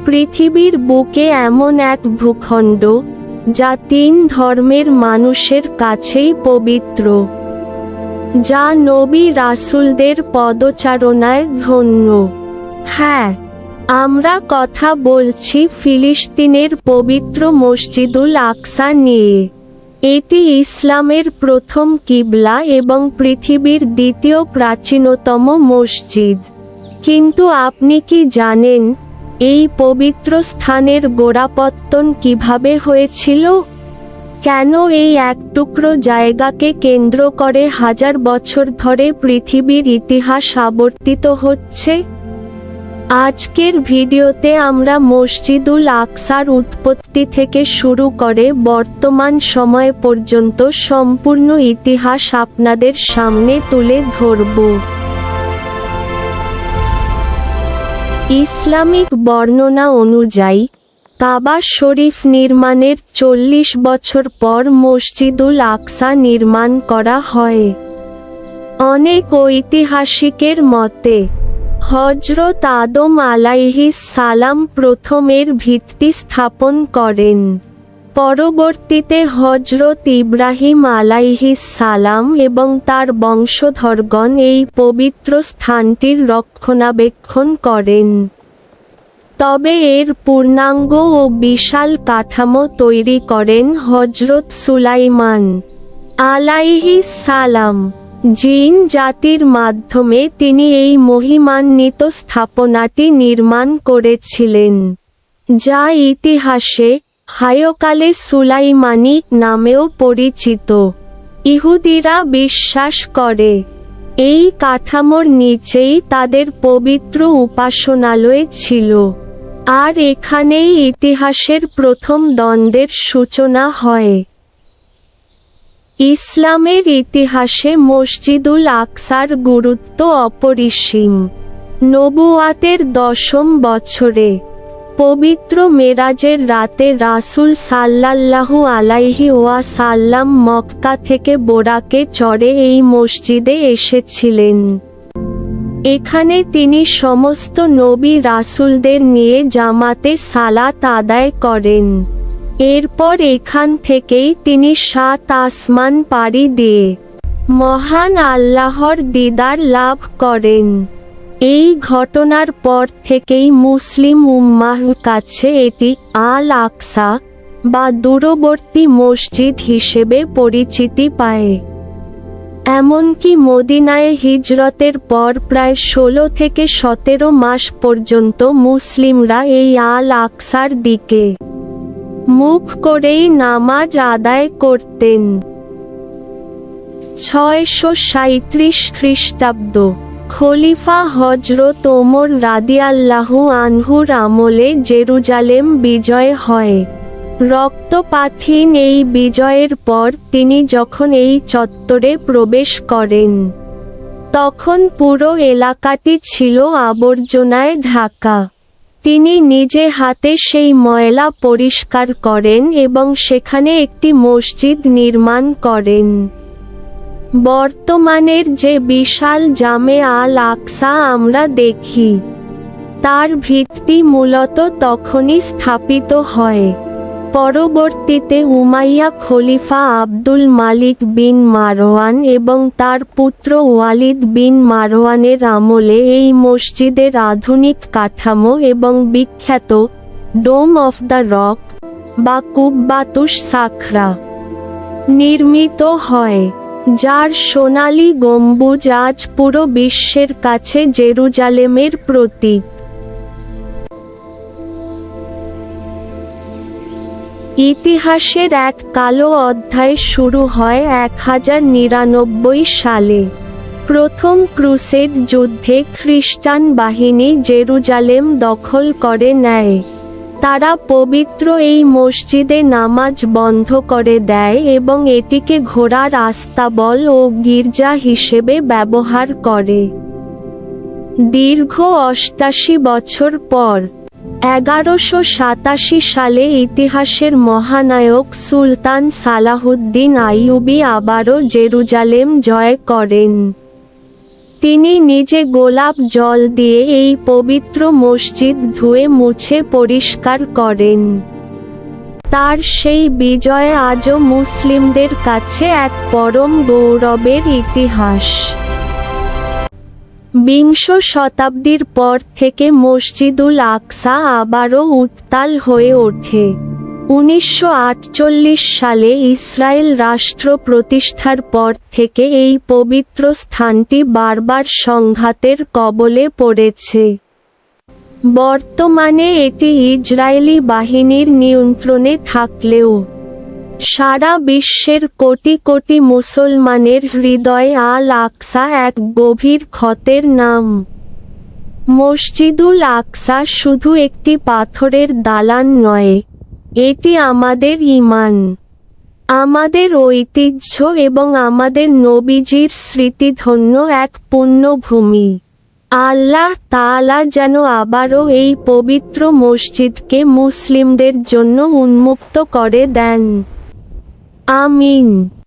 পৃথিবীর বুকে এমন এক ভূখণ্ড যা 3 ধর্মের মানুষের কাছেই পবিত্র, যা নবী রাসূলদের পদচারণায় ধন্য। হ্যাঁ, আমরা কথা বলছি ফিলিস্তিনের পবিত্র মসজিদুল আকসা নিয়ে। এটি ইসলামের প্রথম কিবলা এবং পৃথিবীর দ্বিতীয় প্রাচীনতম মসজিদ। কিন্তু আপনি কি জানেন এই পবিত্র স্থানের গোড়াপত্তন কিভাবে হয়েছিল? কেন এই এক টুকরো জায়গাকে কেন্দ্র করে হাজার বছর ধরে পৃথিবীর ইতিহাস আবর্তিত হচ্ছে? আজকের ভিডিওতে আমরা মসজিদুল আকসার উৎপত্তি থেকে শুরু করে বর্তমান সময় পর্যন্ত সম্পূর্ণ ইতিহাস আপনাদের সামনে তুলে ধরব। ইসলামিক বর্ণনা অনুযায়ী কাবা শরীফ নির্মাণের 40 বছর পর মসজিদুল আকসা নির্মাণ করা হয়। অনেক ঐতিহাসিকের মতে হযরত আদম আলাইহিস সালাম প্রথম এর ভিত্তি স্থাপন করেন। পরবর্তীতে হযরত ইব্রাহিম আলাইহিস সালাম এবং তার বংশধরগণ এই পবিত্র স্থানটির রক্ষণাবেক্ষণ করেন। তবে এর পূর্ণাঙ্গ ও বিশাল কাঠামো তৈরি করেন হযরত সুলাইমান আলাইহিস সালাম। জিন জাতির মাধ্যমে তিনি এই মহিমান্বিত স্থাপনাটি নির্মাণ করেছিলেন, যা ইতিহাসে হায়কালে সুলাইমানি নামেও পরিচিত। ইহুদিরা বিশ্বাস করে এই কাঠামোর নিচেই তাদের পবিত্র উপাসনালয় ছিল, আর এখানেই ইতিহাসের প্রথম দ্বন্দ্বের সূচনা হয়। ইসলামের ইতিহাসে মসজিদুল আকসার গুরুত্ব অপরিসীম। নবুয়াতের 10ম বছরে পবিত্র মেরাজের রাতে রাসূল সাল্লাল্লাহু আলাইহি ওয়াসাল্লাম মক্কা থেকে বোরাকে চড়ে এই মসজিদে এসেছিলেন। এখানে তিনি সমস্ত নবী রাসূলদের নিয়ে জামাতে সালাত আদায় করেন। এরপর এখান থেকেই তিনি 7 আসমান পাড়ি দিয়ে মহান আল্লাহর দিদার লাভ করেন। এই ঘটনার পর থেকেই মুসলিম উম্মাহর কাছে এটি আল আকসা বা দূরবর্তী মসজিদ হিসেবে পরিচিতি পায়। এমনকি মদিনায় হিজরতের পর প্রায় 16 থেকে 17 মাস পর্যন্ত মুসলিমরা এই আল আকসার দিকে মুখ করেই নামাজ আদায় করতেন। 637 খ্রিস্টাব্দ খলিফা হযরত ওমর রাদিয়াল্লাহু আনহুর আমলে জেরুজালেম বিজয় হয়। রক্তপাতহীন এই বিজয়ের পর তিনি যখন এই চত্বরে প্রবেশ করেন, তখন পুরো এলাকাটি ছিল আবর্জনায় ঢাকা। তিনি নিজে হাতে সেই ময়লা পরিষ্কার করেন এবং সেখানে একটি মসজিদ নির্মাণ করেন। বর্তমানের যে বিশাল জামে আল আকসা আমরা দেখি, তার ভিত্তি মূলত তখনই স্থাপিত হয়। পরবর্তীতে উমাইয়া খলিফা আব্দুল মালিক বিন মারওয়ান এবং তার পুত্র ওয়ালিদ বিন মারওয়ানের আমলে এই মসজিদের আধুনিক কাঠামো এবং বিখ্যাত ডোম অফ দ্য রক বা কুব্বাতুস সাখরা নির্মিত হয়, যার সোনালী গম্বুজ আজ পুরো বিশ্বের কাছে জেরুজালেমের প্রতীক। ইতিহাসের এক কালো অধ্যায় শুরু হয় 1099 সালে। প্রথম ক্রুসেড যুদ্ধে খ্রিস্টান বাহিনী জেরুজালেম দখল করে নেয়। তারা পবিত্র এই মসজিদে নামাজ বন্ধ করে দেয় এবং এটিকে ঘোড়ার আস্তাবল ও গির্জা হিসেবে ব্যবহার করে। দীর্ঘ 88 বছর পর 1187 সালে ইতিহাসের মহানায়ক সুলতান সালাহুদ্দিন আইয়ুবী আবারও জেরুজালেম জয় করেন। তিনি নিজে গোলাপ জল দিয়ে এই পবিত্র মসজিদ ধুয়ে মুছে পরিষ্কার করেন। তার সেই বিজয় আজও মুসলিমদের কাছে এক পরম গৌরবের ইতিহাস। বিংশ শতাব্দীর পর থেকে মসজিদুল আকসা আবারও উত্তাল হয়ে ওঠে। 1948 সালে ইসরায়েল রাষ্ট্র প্রতিষ্ঠার পর থেকে এই পবিত্র স্থানটি বারবার সংঘাতের কবলে পড়েছে। বর্তমানে এটি ইসরায়েলি বাহিনীর নিয়ন্ত্রণে থাকলেও সারা বিশ্বের কোটি কোটি মুসলমানের হৃদয়ে আল আকসা এক গভীর ক্ষতের নাম। মসজিদুল আকসা শুধু একটি পাথরের দালান নয়, এটি আমাদের ঈমান, আমাদের ঐতিহ্য এবং আমাদের নবীজির স্মৃতিধন্য এক পুণ্যভূমি। আল্লাহ তাআলা যেন আবারও এই পবিত্র মসজিদকে মুসলিমদের জন্য উন্মুক্ত করে দেন। আমিন।